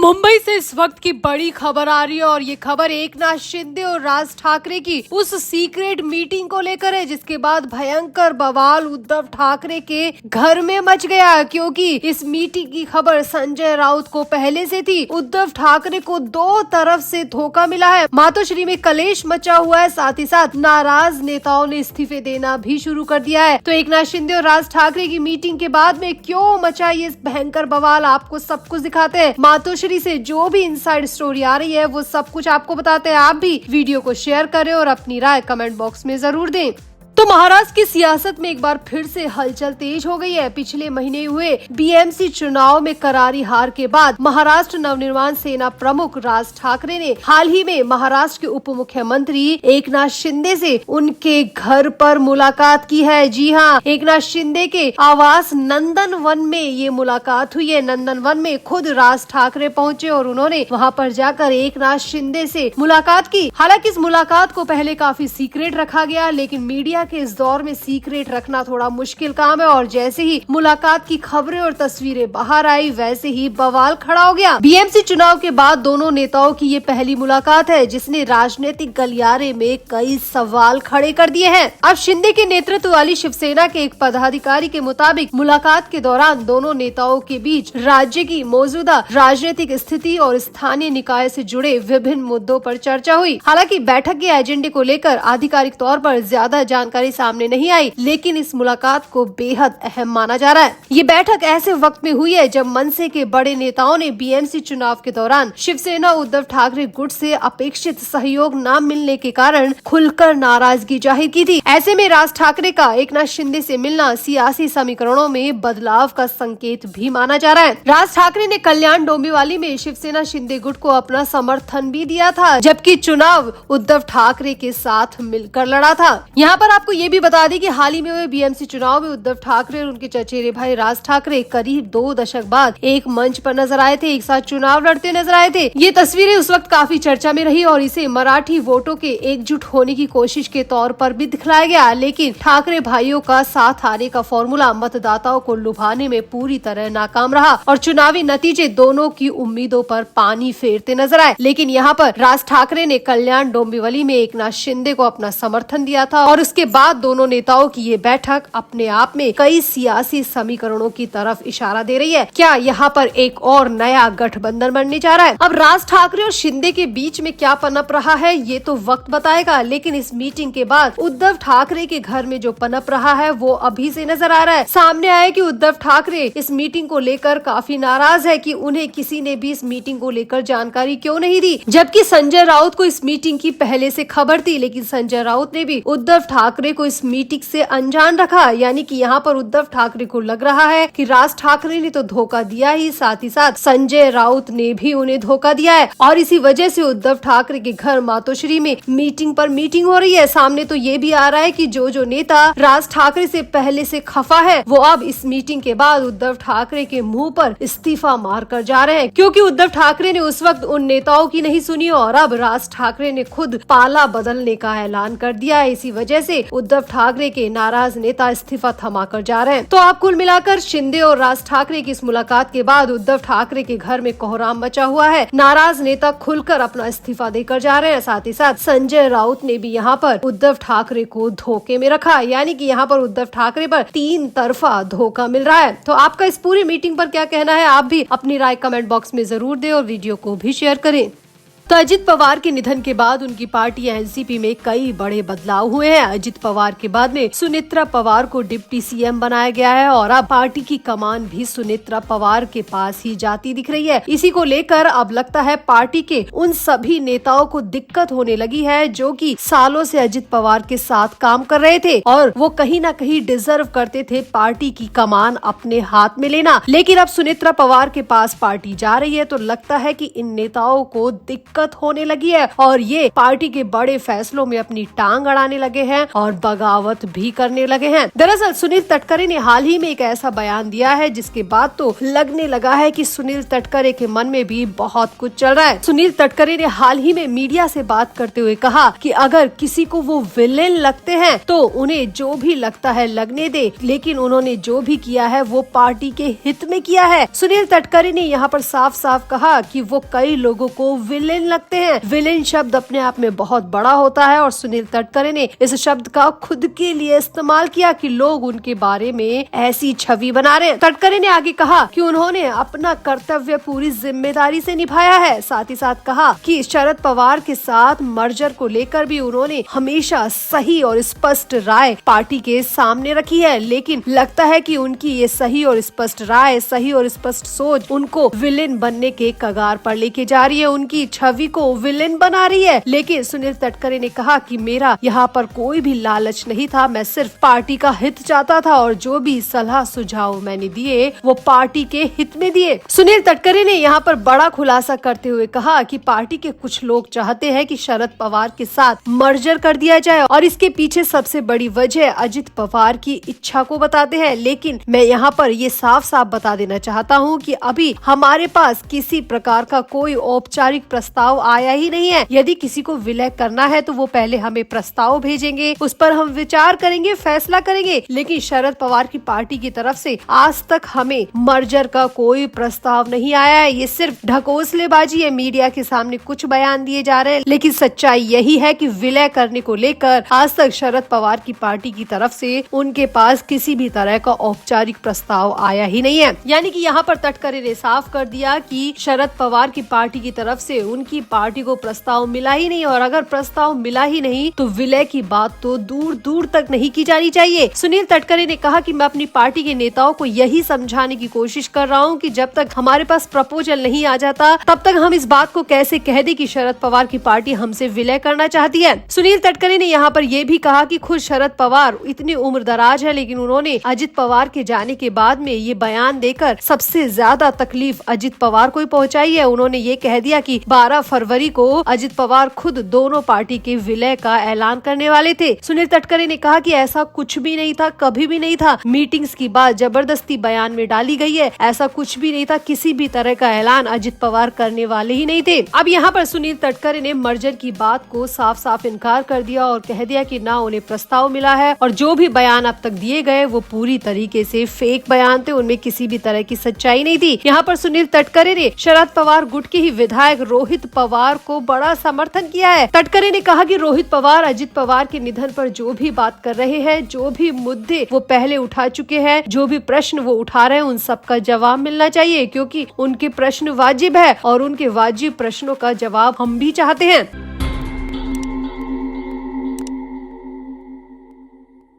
मुंबई से इस वक्त की बड़ी खबर आ रही है और ये खबर एकनाथ शिंदे और राज ठाकरे की उस सीक्रेट मीटिंग को लेकर है, जिसके बाद भयंकर बवाल उद्धव ठाकरे के घर में मच गया। क्योंकि इस मीटिंग की खबर संजय राउत को पहले से थी। उद्धव ठाकरे को दो तरफ से धोखा मिला है, मातोश्री में कलेश मचा हुआ है, साथ ही साथ नाराज नेताओं ने इस्तीफे देना भी शुरू कर दिया है। तो एकनाथ शिंदे और राज ठाकरे की मीटिंग के बाद में क्यों मचा ये भयंकर बवाल, आपको सब कुछ दिखाते हैं। मातोश्री से जो भी इनसाइड स्टोरी आ रही है वो सब कुछ आपको बताते हैं। आप भी वीडियो को शेयर करें और अपनी राय कमेंट बॉक्स में जरूर दें। तो महाराष्ट्र की सियासत में एक बार फिर से हलचल तेज हो गई है। पिछले महीने हुए बीएमसी चुनाव में करारी हार के बाद महाराष्ट्र नवनिर्माण सेना प्रमुख राज ठाकरे ने हाल ही में महाराष्ट्र के उप मुख्यमंत्री एकनाथ शिंदे से उनके घर पर मुलाकात की है। जी हाँ, एकनाथ शिंदे के आवास नंदन वन में ये मुलाकात हुई है। नंदन वन में खुद राज ठाकरे पहुंचे और उन्होंने वहां पर जाकर एकनाथ शिंदे से मुलाकात की। हालांकि इस मुलाकात को पहले काफी सीक्रेट रखा गया, लेकिन मीडिया के इस दौर में सीक्रेट रखना थोड़ा मुश्किल काम है और जैसे ही मुलाकात की खबरें और तस्वीरें बाहर आई वैसे ही बवाल खड़ा हो गया। बीएमसी चुनाव के बाद दोनों नेताओं की ये पहली मुलाकात है, जिसने राजनीतिक गलियारे में कई सवाल खड़े कर दिए हैं। अब शिंदे के नेतृत्व वाली शिवसेना के एक पदाधिकारी के मुताबिक मुलाकात के दौरान दोनों नेताओं के बीच राज्य की मौजूदा राजनीतिक स्थिति और स्थानीय निकाय से जुड़े विभिन्न मुद्दों पर चर्चा हुई। हालांकि बैठक के एजेंडे को लेकर आधिकारिक तौर पर ज्यादा जानकारी सामने नहीं आई, लेकिन इस मुलाकात को बेहद अहम माना जा रहा है। ये बैठक ऐसे वक्त में हुई है जब मनसे के बड़े नेताओं ने बीएमसी चुनाव के दौरान शिवसेना उद्धव ठाकरे गुट से अपेक्षित सहयोग न मिलने के कारण खुलकर नाराजगी जाहिर की थी। ऐसे में राज ठाकरे का एकनाथ शिंदे से मिलना सियासी समीकरणों में बदलाव का संकेत भी माना जा रहा है। राज ठाकरे ने कल्याण डोंबिवली में शिवसेना शिंदे गुट को अपना समर्थन भी दिया था, जबकि चुनाव उद्धव ठाकरे के साथ मिलकर लड़ा था। यहाँ पर आपको ये भी बता दें कि हाल ही में हुए बीएमसी चुनाव में उद्धव ठाकरे और उनके चचेरे भाई राज ठाकरे करीब 2 दशक बाद एक मंच पर नजर आए थे, एक साथ चुनाव लड़ते नजर आए थे। ये तस्वीरें उस वक्त काफी चर्चा में रही और इसे मराठी वोटों के एकजुट होने की कोशिश के तौर पर भी दिखलाया गया, लेकिन ठाकरे भाइयों का साथ आने का फॉर्मूला मतदाताओं को लुभाने में पूरी तरह नाकाम रहा और चुनावी नतीजे दोनों की उम्मीदों पर पानी फेरते नजर आए। लेकिन यहाँ पर राज ठाकरे ने कल्याण डोंबिवली में एकनाथ शिंदे को अपना समर्थन दिया था और उसके बाद दोनों नेताओं की ये बैठक अपने आप में कई सियासी समीकरणों की तरफ इशारा दे रही है। क्या यहाँ पर एक और नया गठबंधन बनने जा रहा है? अब राज ठाकरे और शिंदे के बीच में क्या पनप रहा है ये तो वक्त बताएगा, लेकिन इस मीटिंग के बाद उद्धव ठाकरे के घर में जो पनप रहा है वो अभी से नजर आ रहा है। सामने आया कि उद्धव ठाकरे इस मीटिंग को लेकर काफी नाराज है कि उन्हें किसी ने भी इस मीटिंग को लेकर जानकारी क्यों नहीं दी, जबकि संजय राउत को इस मीटिंग की पहले से खबर थी, लेकिन संजय राउत ने भी उद्धव ठाकरे को इस मीटिंग से अनजान रखा। यानी कि यहाँ पर उद्धव ठाकरे को लग रहा है कि राज ठाकरे ने तो धोखा दिया ही, साथ ही साथ संजय राउत ने भी उन्हें धोखा दिया है और इसी वजह से उद्धव ठाकरे के घर मातोश्री में मीटिंग पर मीटिंग हो रही है। सामने तो ये भी आ रहा है कि जो नेता राज ठाकरे से पहले से खफा है वो अब इस मीटिंग के बाद उद्धव ठाकरे के मुंह पर इस्तीफा मार कर जा रहे हैं, क्योंकि उद्धव ठाकरे ने उस वक्त उन नेताओं की नहीं सुनी और अब राज ठाकरे ने खुद पाला बदलने का ऐलान कर दिया है। इसी वजह से उद्धव ठाकरे के नाराज नेता इस्तीफा थमा कर जा रहे हैं। तो आप कुल मिलाकर शिंदे और राज ठाकरे की इस मुलाकात के बाद उद्धव ठाकरे के घर में कोहराम मचा हुआ है। नाराज नेता खुलकर अपना इस्तीफा देकर जा रहे हैं। साथ ही साथ संजय राउत ने भी यहाँ पर उद्धव ठाकरे को धोखे में रखा, यानी कि यहाँ पर उद्धव ठाकरे पर 3 तरफा धोखा मिल रहा है। तो आपका इस पूरी मीटिंग पर क्या कहना है? आप भी अपनी राय कमेंट बॉक्स में जरूर दें और वीडियो को भी शेयर करें। तो अजित पवार के निधन के बाद उनकी पार्टी एनसीपी में कई बड़े बदलाव हुए हैं। अजित पवार के बाद में सुनेत्रा पवार को डिप्टी सीएम बनाया गया है और अब पार्टी की कमान भी सुनेत्रा पवार के पास ही जाती दिख रही है। इसी को लेकर अब लगता है पार्टी के उन सभी नेताओं को दिक्कत होने लगी है जो कि सालों से अजित पवार के साथ काम कर रहे थे और वो कहीं ना कहीं डिजर्व करते थे पार्टी की कमान अपने हाथ में लेना। लेकिन अब सुनेत्रा पवार के पास पार्टी जा रही है तो लगता है कि इन नेताओं को दिक्कत ताकत होने लगी है और ये पार्टी के बड़े फैसलों में अपनी टांग अड़ाने लगे हैं और बगावत भी करने लगे हैं। दरअसल सुनील तटकरे ने हाल ही में एक ऐसा बयान दिया है जिसके बाद तो लगने लगा है कि सुनील तटकरे के मन में भी बहुत कुछ चल रहा है। सुनील तटकरे ने हाल ही में मीडिया से बात करते हुए कहा कि अगर किसी को वो विलेन लगते हैं तो उन्हें जो भी लगता है लगने दे, लेकिन उन्होंने जो भी किया है वो पार्टी के हित में किया है। सुनील तटकरे ने यहाँ पर साफ साफ कहा कि वो कई लोगों को विलेन लगते हैं। विलेन शब्द अपने आप में बहुत बड़ा होता है और सुनील तटकरे ने इस शब्द का खुद के लिए इस्तेमाल किया कि लोग उनके बारे में ऐसी छवि बना रहे हैं। तटकरे ने आगे कहा कि उन्होंने अपना कर्तव्य पूरी जिम्मेदारी से निभाया है। साथ ही साथ कहा कि शरद पवार के साथ मर्जर को लेकर भी उन्होंने हमेशा सही और स्पष्ट राय पार्टी के सामने रखी है, लेकिन लगता है कि उनकी ये सही और स्पष्ट राय, सही और स्पष्ट सोच उनको विलेन बनने के कगार पर लेके जा रही है, उनकी छवि को विलेन बना रही है। लेकिन सुनील तटकरे ने कहा कि मेरा यहाँ पर कोई भी लालच नहीं था, मैं सिर्फ पार्टी का हित चाहता था और जो भी सलाह सुझाव मैंने दिए वो पार्टी के हित में दिए। सुनील तटकरे ने यहाँ पर बड़ा खुलासा करते हुए कहा कि पार्टी के कुछ लोग चाहते हैं कि शरद पवार के साथ मर्जर कर दिया जाए और इसके पीछे सबसे बड़ी वजह अजित पवार की इच्छा को बताते हैं। लेकिन मैं यहाँ पर ये साफ साफ बता देना चाहता हूँ कि अभी हमारे पास किसी प्रकार का कोई औपचारिक प्रस्ताव आया ही नहीं है। यदि किसी को विलय करना है तो वो पहले हमें प्रस्ताव भेजेंगे, उस पर हम विचार करेंगे, फैसला करेंगे। लेकिन शरद पवार की पार्टी की तरफ से आज तक हमें मर्जर का कोई प्रस्ताव नहीं आया है। ये सिर्फ ढकोसलेबाजी है, मीडिया के सामने कुछ बयान दिए जा रहे हैं, लेकिन सच्चाई यही है कि विलय करने को लेकर आज तक शरद पवार की पार्टी की तरफ से उनके पास किसी भी तरह का औपचारिक प्रस्ताव आया ही नहीं है। यानी कि यहाँ पर तटकरे ने साफ कर दिया कि शरद पवार की पार्टी की तरफ से उनकी पार्टी को प्रस्ताव मिला ही नहीं, और अगर प्रस्ताव मिला ही नहीं तो विलय की बात तो दूर दूर तक नहीं की जानी चाहिए। सुनील तटकरे ने कहा कि मैं अपनी पार्टी के नेताओं को यही समझाने की कोशिश कर रहा हूँ कि जब तक हमारे पास प्रपोजल नहीं आ जाता तब तक हम इस बात को कैसे कह दे कि शरद पवार की पार्टी हमसे विलय करना चाहती है। सुनील तटकरे ने यहाँ पर यह भी कहा कि खुद शरद पवार इतनी उम्र दराज है, लेकिन उन्होंने अजित पवार के जाने के बाद में ये बयान देकर सबसे ज्यादा तकलीफ अजित पवार को ही पहुंचाई है। उन्होंने ये कह दिया कि 12 फरवरी को अजित पवार खुद दोनों पार्टी के विलय का ऐलान करने वाले थे। सुनील तटकरे ने कहा कि ऐसा कुछ भी नहीं था, कभी भी नहीं था। मीटिंग्स की बात जबरदस्ती बयान में डाली गई है, ऐसा कुछ भी नहीं था। किसी भी तरह का ऐलान अजित पवार करने वाले ही नहीं थे। अब यहाँ पर सुनील तटकरे ने मर्जर की बात को साफ साफ इनकार कर दिया और कह दिया कि ना उन्हें प्रस्ताव मिला है और जो भी बयान अब तक दिए गए वो पूरी तरीके से फेक बयान थे, उनमें किसी भी तरह की सच्चाई नहीं थी। यहाँ पर सुनील तटकरे ने शरद पवार गुट के ही विधायक रोहित पवार को बड़ा समर्थन किया है। तटकरे ने कहा कि रोहित पवार अजित पवार के निधन पर जो भी बात कर रहे हैं, जो भी मुद्दे वो पहले उठा चुके हैं, जो भी प्रश्न वो उठा रहे हैं, उन सब का जवाब मिलना चाहिए, क्योंकि उनके प्रश्न वाजिब है और उनके वाजिब प्रश्नों का जवाब हम भी चाहते हैं।